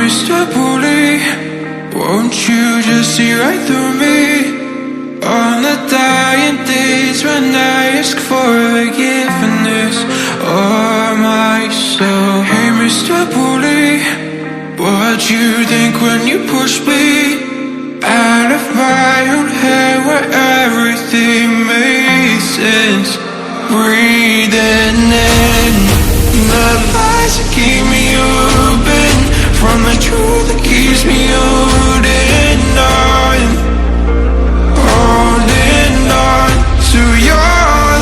Mr. Bully, won't you just see right through me? On the dying days when I ask for forgiveness or myself. Hey Mr. Bully, what you think when you push me out of my own head where everything made sense? Breathing in the lies that keep me open from the truth that keeps me holding on to your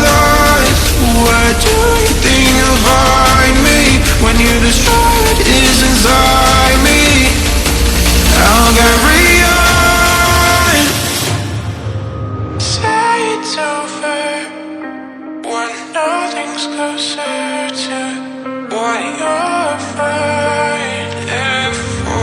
lies. What do you think you'll find me when you destroy what is inside me? I'll carry on. Say it's over when nothing's closer to what you're fighting for.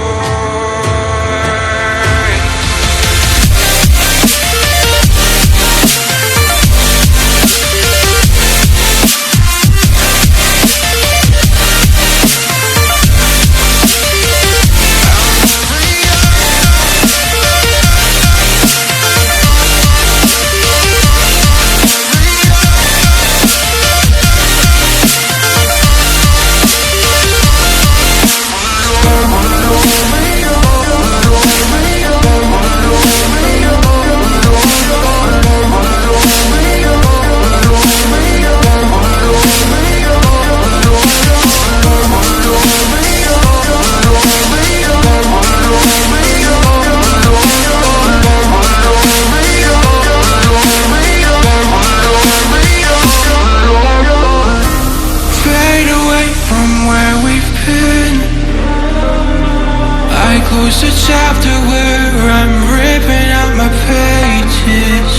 Close the chapter where I'm ripping out my pages.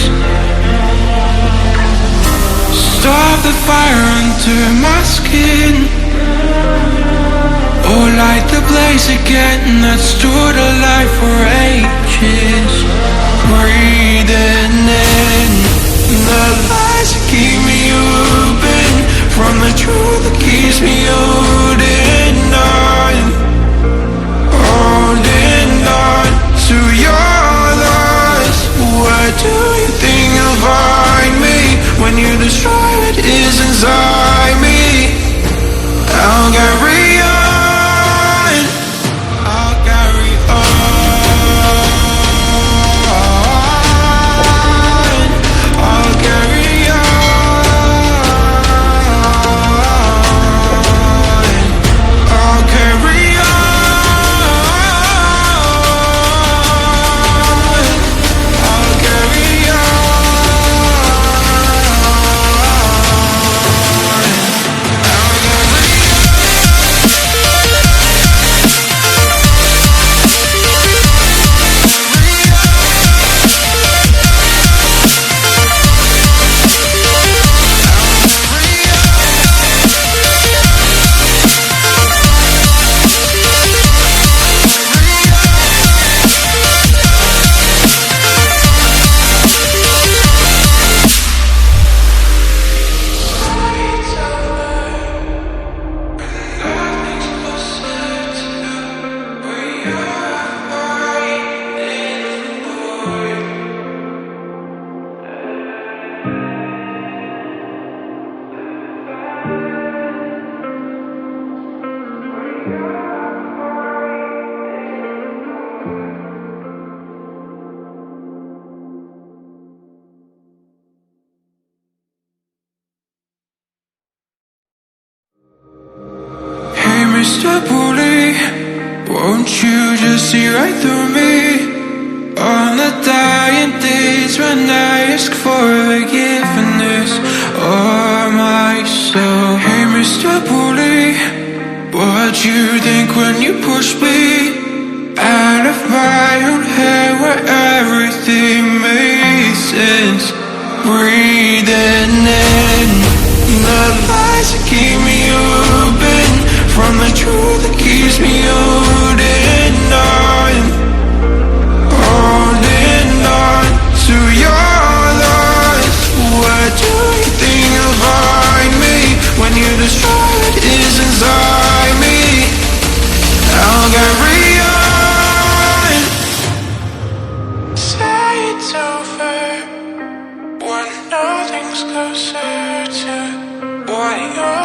Stop the fire under my skin, or light the blaze again that stood alive for ages. Breathing in the lies that keep me open from the truth that keeps me holding on to your lies. What do you think you'll find me when you destroy what is inside me? I'll carry on. I'll carry on. I'll carry on. I'll carry on. Mr. Bully, won't you just see right through me? On the dying days when I ask for forgiveness or myself. Hey Mr. Bully, what you think when you push me out of my own head where everything made sense? Breathing in the lies that keep me open from the truth that keeps me holding on to your lies. What do you think you'll find me when you destroy what is inside me? I'll carry your